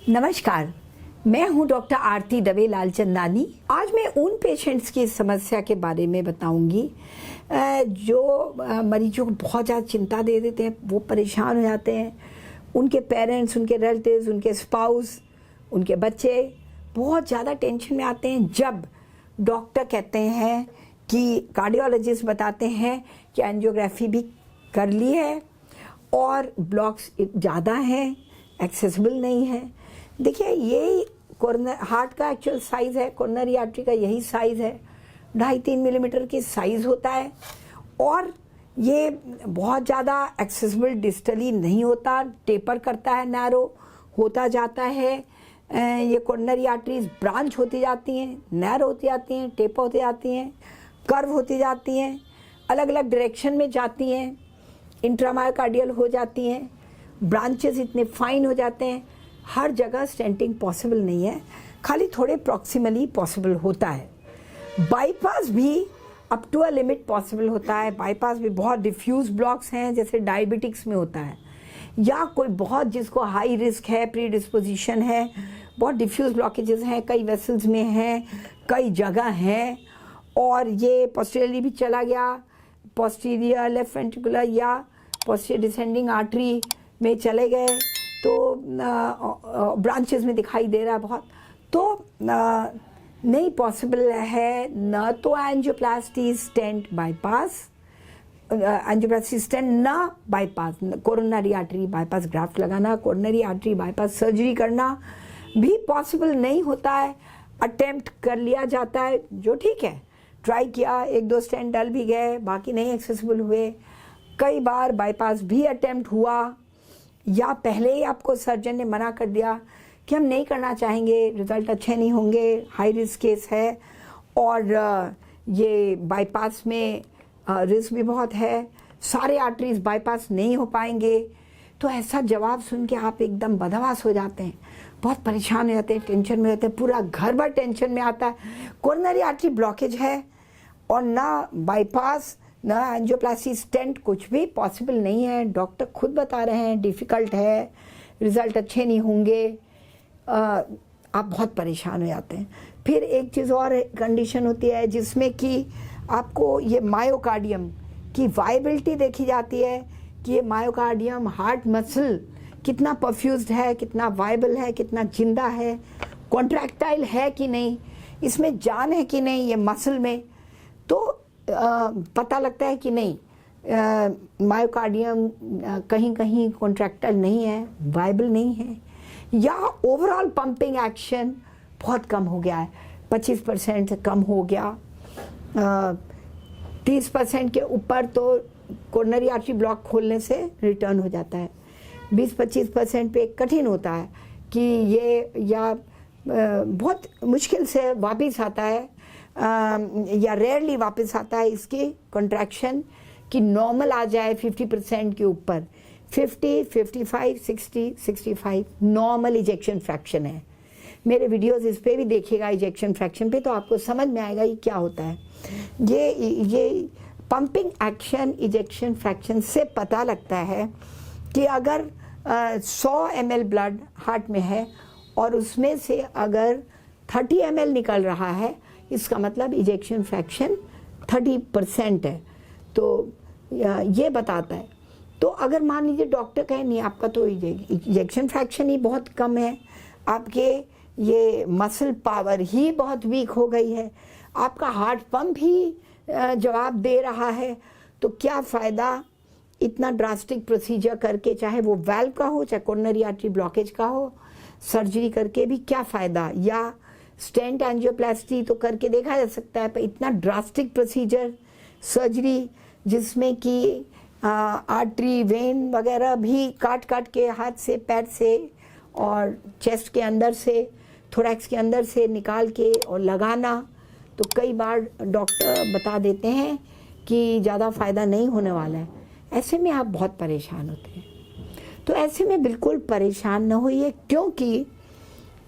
नमस्कार, मैं हूं डॉक्टर आरती दवे लालचंदानी। आज मैं उन पेशेंट्स की समस्या के बारे में बताऊंगी जो मरीजों को बहुत ज़्यादा चिंता दे देते हैं, वो परेशान हो जाते हैं। उनके पेरेंट्स, उनके रिलेटिव्स, उनके स्पाउस, उनके बच्चे बहुत ज़्यादा टेंशन में आते हैं जब डॉक्टर कहते हैं कि कार्डियोलॉजिस्ट बताते हैं कि एंजियोग्राफी भी कर ली है और ब्लॉक्स ज़्यादा हैं, एक्सेसिबल नहीं है। देखिए, यही कॉर्नर हार्ट का एक्चुअल साइज़ है, कॉर्नरी आर्टरी का यही साइज़ है, 2.5-3 मिलीमीटर की साइज़ होता है और ये बहुत ज़्यादा एक्सेसिबल डिस्टली नहीं होता, टेपर करता है, नैरो होता जाता है। ये कॉर्नरी आर्टरीज ब्रांच होती जाती हैं, नैरो होती जाती हैं, टेपर होती जाती हैं, कर्व होती जाती हैं, अलग अलग डायरेक्शन में जाती हैं, इंट्रामायोकार्डियल हो जाती हैं, ब्रांचेस इतने फाइन हो जाते हैं। हर जगह स्टेंटिंग पॉसिबल नहीं है, खाली थोड़े प्रॉक्सिमली पॉसिबल होता है। बाईपास भी up to a limit possible होता है। बाईपास भी बहुत डिफ्यूज ब्लॉक्स हैं, जैसे डायबिटिक्स में होता है, या कोई बहुत जिसको हाई रिस्क है, प्री डिस्पोजिशन है, बहुत डिफ्यूज ब्लॉकेजेस हैं, कई वेसल्स में हैं, कई जगह हैं और ये पोस्टीरियरली भी चला गया, पोस्टीरियर लेफ्ट वेंट्रिकुलर या पोस्टीरियर डिसेंडिंग आर्टरी में चले गए, तो ब्रांचेस में दिखाई दे रहा है बहुत, तो नहीं पॉसिबल है न तो angioplasty, stent, bypass, angioplasty, stent ना bypass, coronary artery bypass graft लगाना, कोरोनरी आर्टरी बाईपास सर्जरी करना भी पॉसिबल नहीं होता है। अटेम्प्ट कर लिया जाता है, जो ठीक है, ट्राई किया, 1-2 स्टेंट डल भी गए, बाकी नहीं एक्सेसिबल हुए। कई बार बाईपास भी अटेम्प्ट हुआ या पहले ही आपको सर्जन ने मना कर दिया कि हम नहीं करना चाहेंगे, रिजल्ट अच्छे नहीं होंगे, हाई रिस्क केस है और ये बाईपास में रिस्क भी बहुत है, सारे आर्टरीज बाईपास नहीं हो पाएंगे। तो ऐसा जवाब सुन के आप एकदम बदहवास हो जाते हैं, बहुत परेशान हो जाते हैं, टेंशन में रहते हैं, पूरा घर भर टेंशन में आता है। कोरोनरी आर्टरी ब्लॉकेज है और ना बाईपास ना एंजियोप्लास्टी, स्टेंट, कुछ भी पॉसिबल नहीं है। डॉक्टर खुद बता रहे हैं डिफ़िकल्ट है, रिज़ल्ट अच्छे नहीं होंगे, आप बहुत परेशान हो जाते हैं। फिर एक चीज़ और कंडीशन होती है जिसमें कि आपको ये मायोकार्डियम की वायबिलिटी देखी जाती है कि ये मायोकार्डियम, हार्ट मसल कितना परफ्यूज्ड है, कितना वायबल है, कितना जिंदा है, कॉन्ट्रैक्टाइल है कि नहीं, इसमें जान है कि नहीं ये मसल में, तो पता लगता है कि नहीं मायोकार्डियम कहीं कहीं कॉन्ट्रैक्टाइल नहीं है, वायबल नहीं है, या ओवरऑल पंपिंग एक्शन बहुत कम हो गया है, 25% से कम हो गया, 30% के ऊपर तो कोरोनरी आर्टरी ब्लॉक खोलने से रिटर्न हो जाता है। 20-25% पे कठिन होता है कि ये या बहुत मुश्किल से वापस आता है या रेयरली वापस आता है इसकी कॉन्ट्रैक्शन कि नॉर्मल आ जाए 50% के ऊपर, 50, 55, 60, 65 नॉर्मल इजेक्शन फ्रैक्शन है। मेरे वीडियोस इस पे भी देखिएगा इजेक्शन फ्रैक्शन पे, तो आपको समझ में आएगा ये क्या होता है। ये पंपिंग एक्शन इजेक्शन फ्रैक्शन से पता लगता है कि अगर 100 ml ब्लड हार्ट में है और उसमें से अगर 30 ml निकल रहा है, इसका मतलब इजेक्शन फ्रैक्शन 30% है, तो ये बताता है। तो अगर मान लीजिए डॉक्टर कहे नहीं आपका तो इजेक्शन फ्रैक्शन ही बहुत कम है, आपके ये मसल पावर ही बहुत वीक हो गई है, आपका हार्ट पंप ही जवाब दे रहा है, तो क्या फ़ायदा इतना ड्रास्टिक प्रोसीजर करके, चाहे वो वाल्व का हो, चाहे कोरोनरी आर्टरी ब्लॉकेज का हो, सर्जरी करके भी क्या फ़ायदा। या स्टेंट एंजियोप्लास्टी तो करके देखा जा सकता है, पर इतना ड्रास्टिक प्रोसीजर सर्जरी जिसमें कि आर्टरी, वेन वगैरह भी काट काट के हाथ से, पैर से और चेस्ट के अंदर से, थोरैक्स के अंदर से निकाल के और लगाना, तो कई बार डॉक्टर बता देते हैं कि ज़्यादा फ़ायदा नहीं होने वाला है। ऐसे में आप बहुत परेशान होते हैं। तो ऐसे में बिल्कुल परेशान न होइए, क्योंकि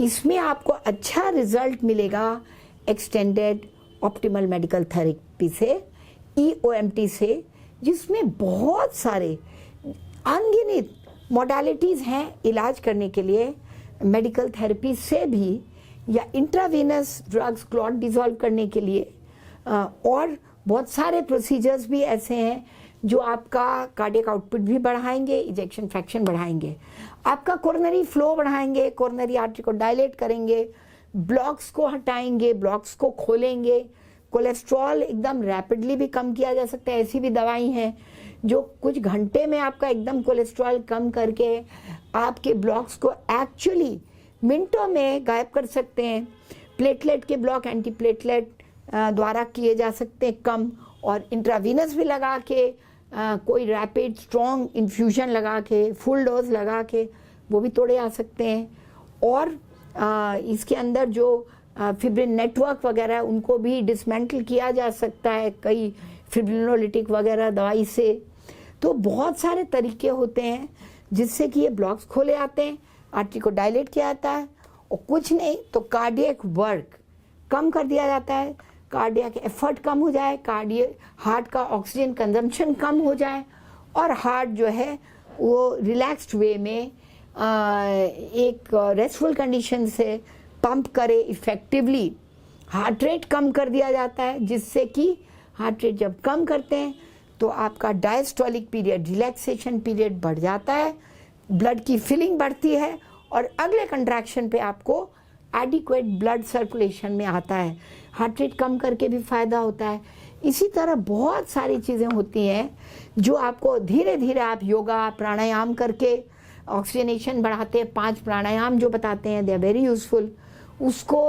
इसमें आपको अच्छा रिजल्ट मिलेगा एक्सटेंडेड ऑप्टिमल मेडिकल थेरेपी से, EOMT से, जिसमें बहुत सारे अनगिनत मोडालिटीज़ हैं इलाज करने के लिए। मेडिकल थेरेपी से भी या इंट्रावेनस ड्रग्स क्लॉट डिसॉल्व करने के लिए, और बहुत सारे प्रोसीजर्स भी ऐसे हैं जो आपका कार्डियक आउटपुट भी बढ़ाएंगे, इजेक्शन फ्रैक्शन बढ़ाएंगे, आपका कोरोनरी फ्लो बढ़ाएंगे, कोरोनरी आर्टरी को डायलेट करेंगे, ब्लॉक्स को हटाएंगे, ब्लॉक्स को खोलेंगे, कोलेस्ट्रॉल एकदम रैपिडली भी कम किया जा सकता है। ऐसी भी दवाई हैं जो कुछ घंटे में आपका एकदम कोलेस्ट्रॉल कम करके आपके ब्लॉक्स को एक्चुअली मिनटों में गायब कर सकते हैं। प्लेटलेट के ब्लॉक एंटी प्लेटलेट द्वारा किए जा सकते हैं कम, और इंट्रावीनस भी लगा के कोई रैपिड स्ट्रॉन्ग इन्फ्यूजन लगा के, फुल डोज लगा के वो भी तोड़े आ सकते हैं। और इसके अंदर जो फिब्रिन नेटवर्क वगैरह उनको भी डिसमेंटल किया जा सकता है कई फिब्रिनोलिटिक वगैरह दवाई से। तो बहुत सारे तरीके होते हैं जिससे कि ये ब्लॉक्स खोले आते हैं, आर्टरी को डायलेट किया जाता है, और कुछ नहीं तो कार्डियक वर्क कम कर दिया जाता है, कार्डियक एफर्ट कम हो जाए, हार्ट का ऑक्सीजन कंजम्पशन कम हो जाए, और हार्ट जो है वो रिलैक्स्ड वे में एक रेस्टफुल कंडीशन से पंप करे इफेक्टिवली। हार्ट रेट कम कर दिया जाता है, जिससे कि हार्ट रेट जब कम करते हैं तो आपका डायस्टोलिक पीरियड, रिलैक्सेशन पीरियड बढ़ जाता है, ब्लड की फिलिंग बढ़ती है, और अगले कंट्रैक्शन पे आपको एडिक्वेट ब्लड सर्कुलेशन में आता है। हार्ट रेट कम करके भी फायदा होता है। इसी तरह बहुत सारी चीज़ें होती हैं जो आपको धीरे धीरे आप योगा प्राणायाम करके ऑक्सीजनेशन बढ़ाते हैं। 5 प्राणायाम जो बताते हैं दे आर वेरी यूजफुल। उसको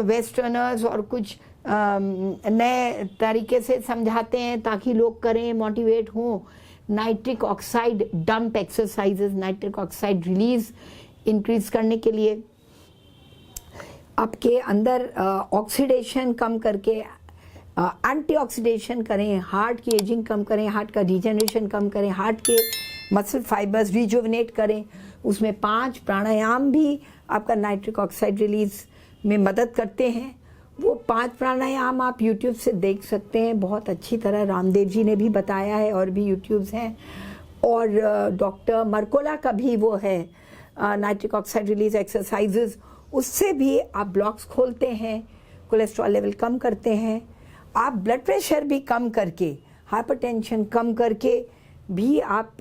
वेस्टर्नर्स और कुछ नए तरीके से समझाते हैं ताकि लोग करें, मोटिवेट हों। Nitric oxide dump exercises, nitric oxide release increase करने के लिए, आपके अंदर ऑक्सीडेशन कम करके एंटीऑक्सीडेशन करें, हार्ट की एजिंग कम करें, हार्ट का डिजेनरेशन कम करें, हार्ट के मसल फाइबर्स रिजुविनेट करें। उसमें 5 प्राणायाम भी आपका नाइट्रिक ऑक्साइड रिलीज में मदद करते हैं। वो 5 प्राणायाम आप YouTube से देख सकते हैं, बहुत अच्छी तरह रामदेव जी ने भी बताया है, और भी यूट्यूब्स हैं। और डॉक्टर मरकोला का भी वो है नाइट्रिक ऑक्साइड रिलीज एक्सरसाइजेस, उससे भी आप ब्लॉक्स खोलते हैं, कोलेस्ट्रॉल लेवल कम करते हैं, आप ब्लड प्रेशर भी कम करके, हाइपरटेंशन कम करके भी आप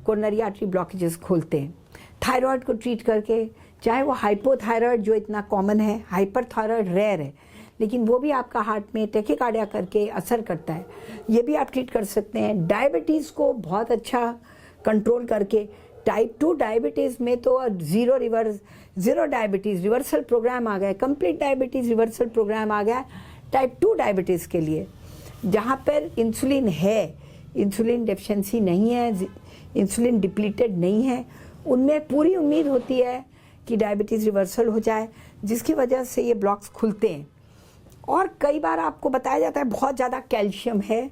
कोरोनरी आर्टरी ब्लॉकेजेस खोलते हैं। थायराइड को ट्रीट करके, चाहे वो हाइपोथायराइड जो इतना कॉमन है, हाइपरथायराइड रेयर है, लेकिन वो भी आपका हार्ट में टैकीकार्डिया करके असर करता है, ये भी आप ट्रीट कर सकते हैं। डायबिटीज़ को बहुत अच्छा कंट्रोल करके, टाइप 2 डायबिटीज़ में तो ज़ीरो डायबिटीज़ रिवर्सल प्रोग्राम आ गया, कंप्लीट डायबिटीज़ रिवर्सल प्रोग्राम आ गया टाइप 2 डायबिटीज़ के लिए, जहाँ पर इंसुलिन है, इंसुलिन डेफिशिएंसी नहीं है, इंसुलिन डिप्लीटेड नहीं है, उनमें पूरी उम्मीद होती है कि डायबिटीज़ रिवर्सल हो जाए, जिसकी वजह से ये ब्लॉक्स खुलते हैं। और कई बार आपको बताया जाता है बहुत ज़्यादा कैल्शियम है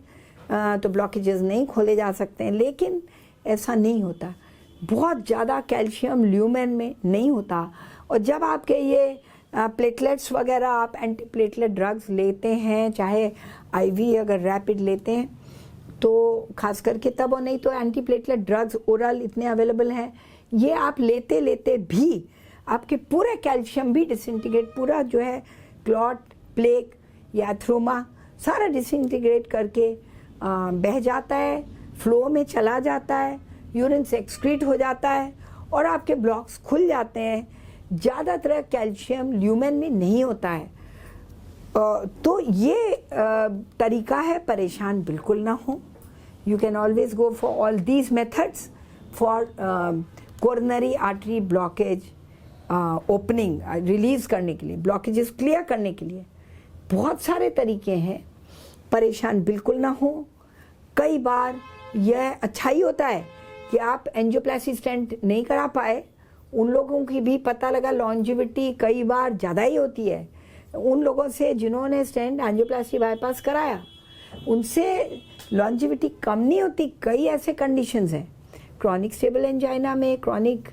तो ब्लॉकेजेस नहीं खोले जा सकते हैं, लेकिन ऐसा नहीं होता। बहुत ज़्यादा कैल्शियम ल्यूमेन में नहीं होता, और जब आपके ये प्लेटलेट्स वगैरह आप एंटी प्लेटलेट ड्रग्स लेते हैं, चाहे आईवी अगर रैपिड लेते हैं तो खास करके तब, और नहीं तो एंटी प्लेटलेट ड्रग्स ओरल इतने अवेलेबल हैं, ये आप लेते लेते भी आपके पूरे कैल्शियम भी डिसइंटीग्रेट, पूरा जो है क्लॉट, प्लेक या एथ्रोमा सारा डिसइंटीग्रेट करके बह जाता है, फ्लो में चला जाता है, यूरिन से एक्सक्रीट हो जाता है, और आपके ब्लॉक्स खुल जाते हैं। ज़्यादातर कैल्शियम ल्यूमेन में नहीं होता है। तो ये तरीका है, परेशान बिल्कुल ना हो। You can always go for all these methods for coronary artery blockage opening, release करने के लिए, ब्लॉकेजेस क्लियर करने के लिए बहुत सारे तरीके हैं। परेशान बिल्कुल ना हो। कई बार यह अच्छा ही होता है कि आप एंजियोप्लास्टी स्टेंट नहीं करा पाए, उन लोगों की भी पता लगा लॉन्जिविटी कई बार ज़्यादा ही होती है। उन लोगों से जिन्होंने स्टेंट एंजियोप्लास्टी बाईपास कराया, उनसे लॉन्जिविटी कम नहीं होती। कई ऐसे कंडीशंस हैं, क्रॉनिक स्टेबल एंजाइना में, क्रॉनिक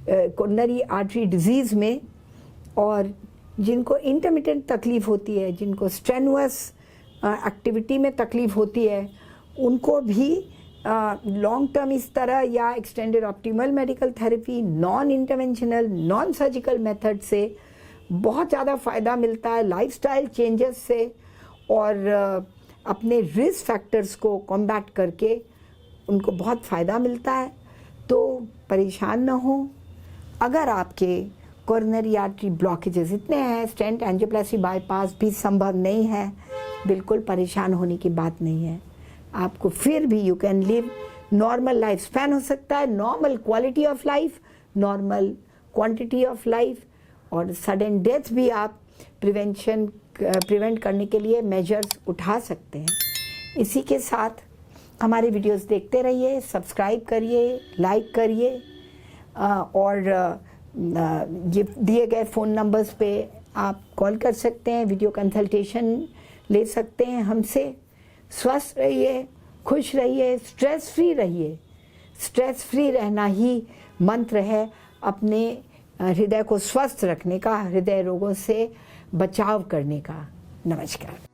कोरोनरी आर्टरी डिजीज़ में, और जिनको इंटरमिटेंट तकलीफ होती है, जिनको स्ट्रेनुअस एक्टिविटी में तकलीफ होती है, उनको भी लॉन्ग टर्म इस तरह या extended optimal medical therapy, non interventional, non surgical method से बहुत ज़्यादा फ़ायदा मिलता है, लाइफस्टाइल चेंजेस से, और अपने रिस्क फैक्टर्स को कॉम्बैट करके उनको बहुत फ़ायदा मिलता है। तो परेशान ना हो। अगर आपके कोरोनरी आर्टरी ब्लॉकेजेस इतने हैं, स्टेंट एंजियोप्लास्टी बाईपास भी संभव नहीं है, बिल्कुल परेशान होने की बात नहीं है। आपको फिर भी you can live, normal life span हो सकता है, normal quality of life, normal quantity of life, और सडन डेथ भी आप प्रिवेंट करने के लिए मेजर्स उठा सकते हैं। इसी के साथ हमारे वीडियोस देखते रहिए, सब्सक्राइब करिए, लाइक करिए, और ये दिए गए फ़ोन नंबर्स पे आप कॉल कर सकते हैं, वीडियो कंसल्टेशन ले सकते हैं हमसे। स्वस्थ रहिए, खुश रहिए, स्ट्रेस फ्री रहिए। स्ट्रेस फ्री रहना ही मंत्र है अपने हृदय को स्वस्थ रखने का, हृदय रोगों से बचाव करने का। नमस्कार।